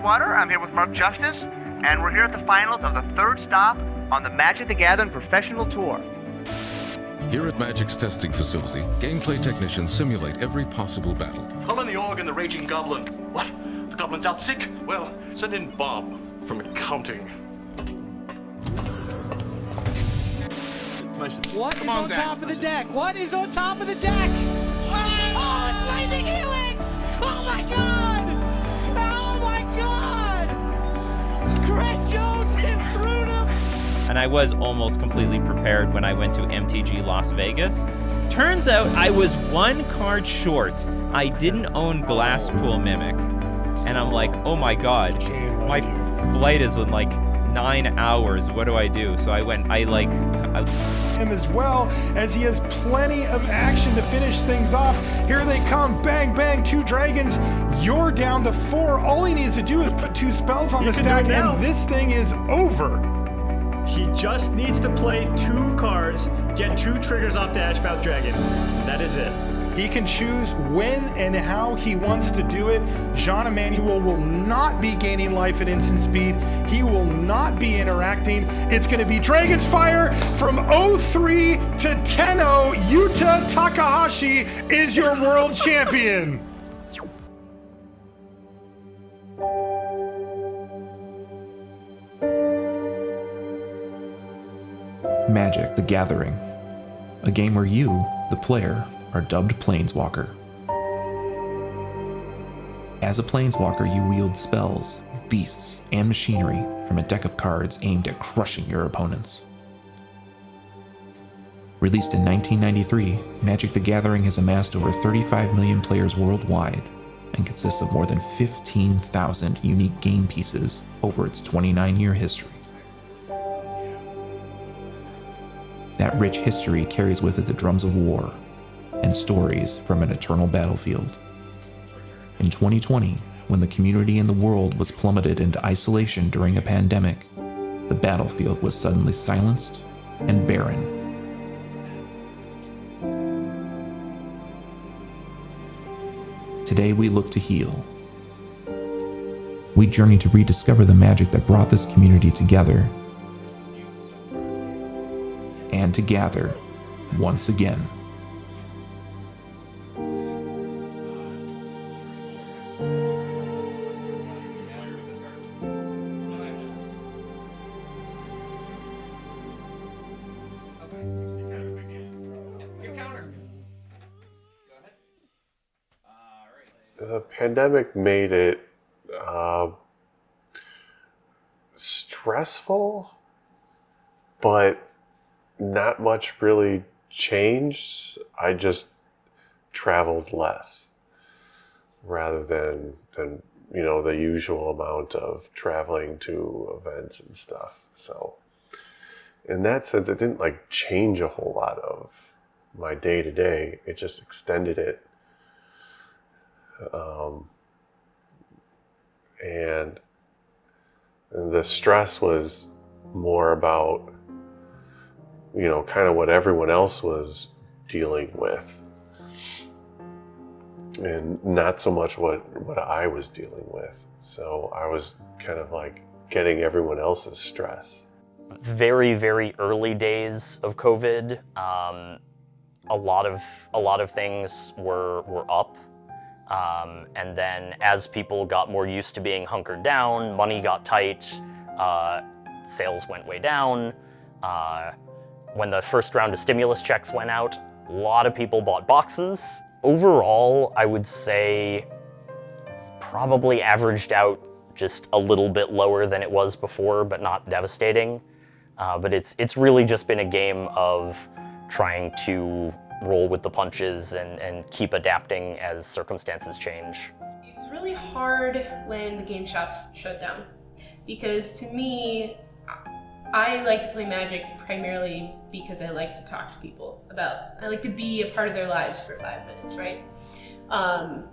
Swatter. I'm here with Mark Justice, and we're here at the finals of the third stop on the Magic the Gathering Professional Tour. Here at Magic's testing facility, gameplay technicians simulate every possible battle. Calling the org and the raging goblin. What? The goblin's out sick? Well, send in Bob from accounting. What is on top of the deck? What is on top of the deck? Oh, it's Lightning Helix! Oh my god! Oh my god! Greg Jones is through them! And I was almost completely prepared when I went to MTG Las Vegas. Turns out I was one card short. I didn't own Glasspool Mimic. And I'm like, oh my god, my flight is in like 9 hours. What do I do? So I him as well, as he has plenty of action to finish things off. Here they come, bang, bang, 2 dragons. You're down to 4. All he needs to do is put 2 spells on the stack, and this thing is over. He just needs to play 2 cards, get 2 triggers off the Ashmouth Dragon. That is it. He can choose when and how he wants to do it. Jean-Emmanuel will not be gaining life at instant speed. He will not be interacting. It's going to be Dragon's Fire from 0-3 to 10-0. Yuta Takahashi is your world champion. Magic: The Gathering, a game where you, the player, are dubbed Planeswalker. As a Planeswalker, you wield spells, beasts, and machinery from a deck of cards aimed at crushing your opponents. Released in 1993, Magic: The Gathering has amassed over 35 million players worldwide and consists of more than 15,000 unique game pieces over its 29-year history. That rich history carries with it the drums of war and stories from an eternal battlefield. In 2020, when the community and the world was plummeted into isolation during a pandemic, the battlefield was suddenly silenced and barren. Today we look to heal. We journey to rediscover the magic that brought this community together and to gather once again. The pandemic made it stressful, but not much really changed. I just traveled less rather than the usual amount of traveling to events and stuff. So in that sense, it didn't change a whole lot of my day to day. It just extended it. And the stress was more about, kind of what everyone else was dealing with, and not so much what I was dealing with. So I was kind of getting everyone else's stress. Very, very early days of COVID, a lot of things were up. And then as people got more used to being hunkered down, money got tight, sales went way down. When the first round of stimulus checks went out, a lot of people bought boxes. Overall, I would say probably averaged out just a little bit lower than it was before, but not devastating. But it's really just been a game of trying to roll with the punches and keep adapting as circumstances change. It was really hard when the game shops shut down, because to me, I like to play Magic primarily because I like to talk to people I like to be a part of their lives for 5 minutes, right?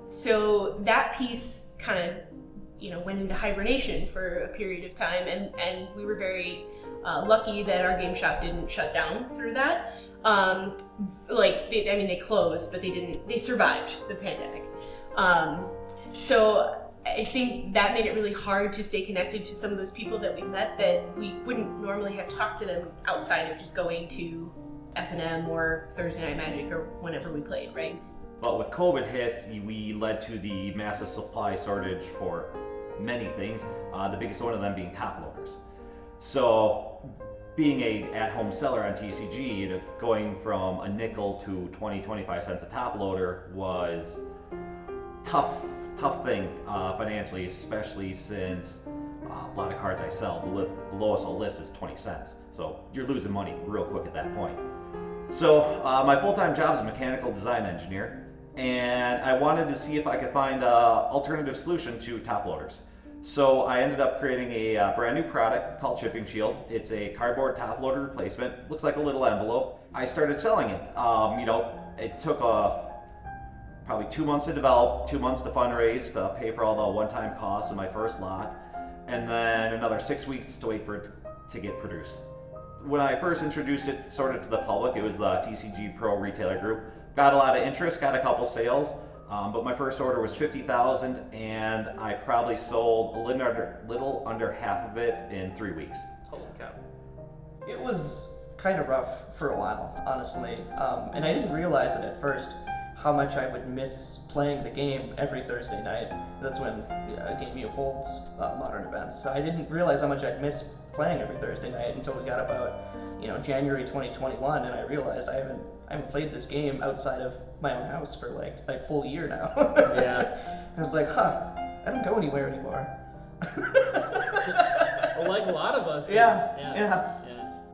So that piece kind of, went into hibernation for a period of time, and we were very lucky that our game shop didn't shut down through that. They closed, but they survived the pandemic. So I think that made it really hard to stay connected to some of those people that we met that we wouldn't normally have talked to them outside of just going to F&M or Thursday Night Magic or whenever we played, right? But with COVID hit, we led to the massive supply shortage for many things, the biggest one of them being top loaders. So being a at-home seller on TCG, going from a nickel to 20-25 cents a top loader was tough thing financially, especially since a lot of cards I sell, the lowest I'll list is 20 cents. So you're losing money real quick at that point. So my full-time job is a mechanical design engineer, and I wanted to see if I could find an alternative solution to top loaders. So I ended up creating a brand new product called Shipping Shield. It's a cardboard top loader replacement. Looks like a little envelope. I started selling it. It took probably 2 months to develop, 2 months to fundraise, to pay for all the one-time costs of my first lot, and then another 6 weeks to wait for it to get produced. When I first introduced it sort of to the public, it was the TCG Pro retailer group. Got a lot of interest, got a couple sales. But my first order was 50,000, and I probably sold a little under half of it in 3 weeks. Holy cow. It was kind of rough for a while, honestly. And I didn't realize it at first how much I would miss playing the game every Thursday night. That's when Game U holds modern events. So I didn't realize how much I'd miss playing every Thursday night until we got about January 2021, and I realized I haven't played this game outside of my own house for like a full year now. Yeah. I was like, I don't go anywhere anymore. Well, like a lot of us. Yeah.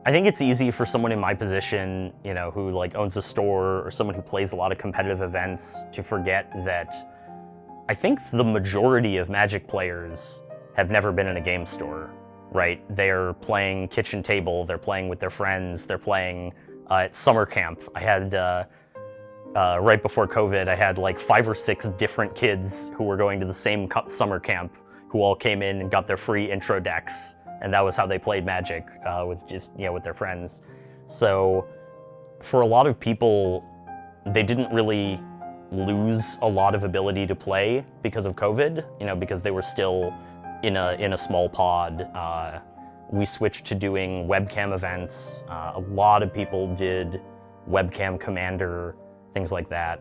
I think it's easy for someone in my position, who like owns a store or someone who plays a lot of competitive events to forget that I think the majority of Magic players have never been in a game store, right? They're playing kitchen table, they're playing with their friends, they're playing at summer camp. I had, right before COVID, I had like 5 or 6 different kids who were going to the same summer camp who all came in and got their free intro decks. And that was how they played Magic, was just, with their friends. So for a lot of people, they didn't really lose a lot of ability to play because of COVID, because they were still in a small pod. We switched to doing webcam events. A lot of people did webcam commander, things like that.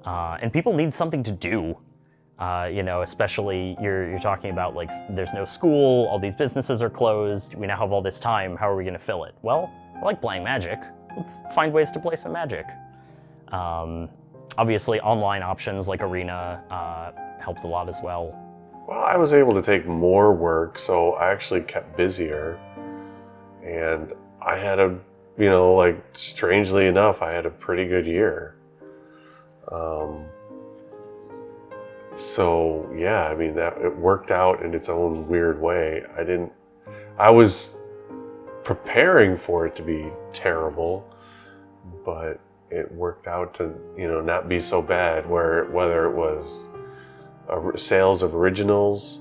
And people need something to do. Especially you're talking about like there's no school, all these businesses are closed, we now have all this time, how are we gonna fill it? Well, I like playing Magic. Let's find ways to play some Magic. Obviously online options like Arena helped a lot as well. Well, I was able to take more work, so I actually kept busier. And I had strangely enough, I had a pretty good year. So yeah, that it worked out in its own weird way. I was preparing for it to be terrible, but it worked out to, not be so bad, whether it was sales of originals,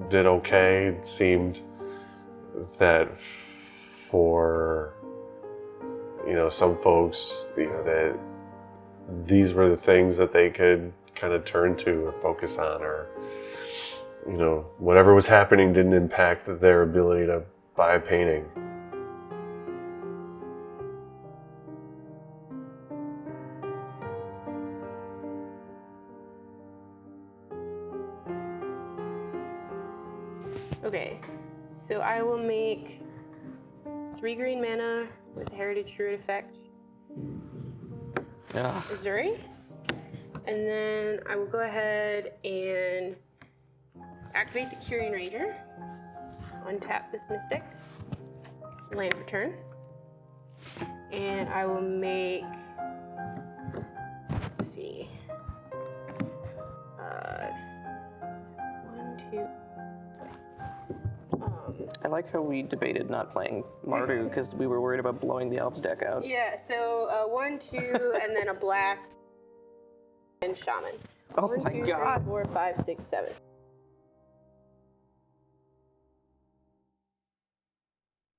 did okay. It seemed that for, some folks, that these were the things that they could kind of turn to or focus on, or whatever was happening didn't impact their ability to buy a painting. Okay, so I will make 3 green mana with Heritage Druid effect. Azuri. And then I will go ahead and activate the Curing Ranger, untap this Mystic, land for turn, and I will make, let's see, 1, 2, I like how we debated not playing Mardu because we were worried about blowing the Elves deck out. yeah, so 1, 2, and then a black and Shaman. Oh 1, my 2, God. 3, 4, 5, 6, 7.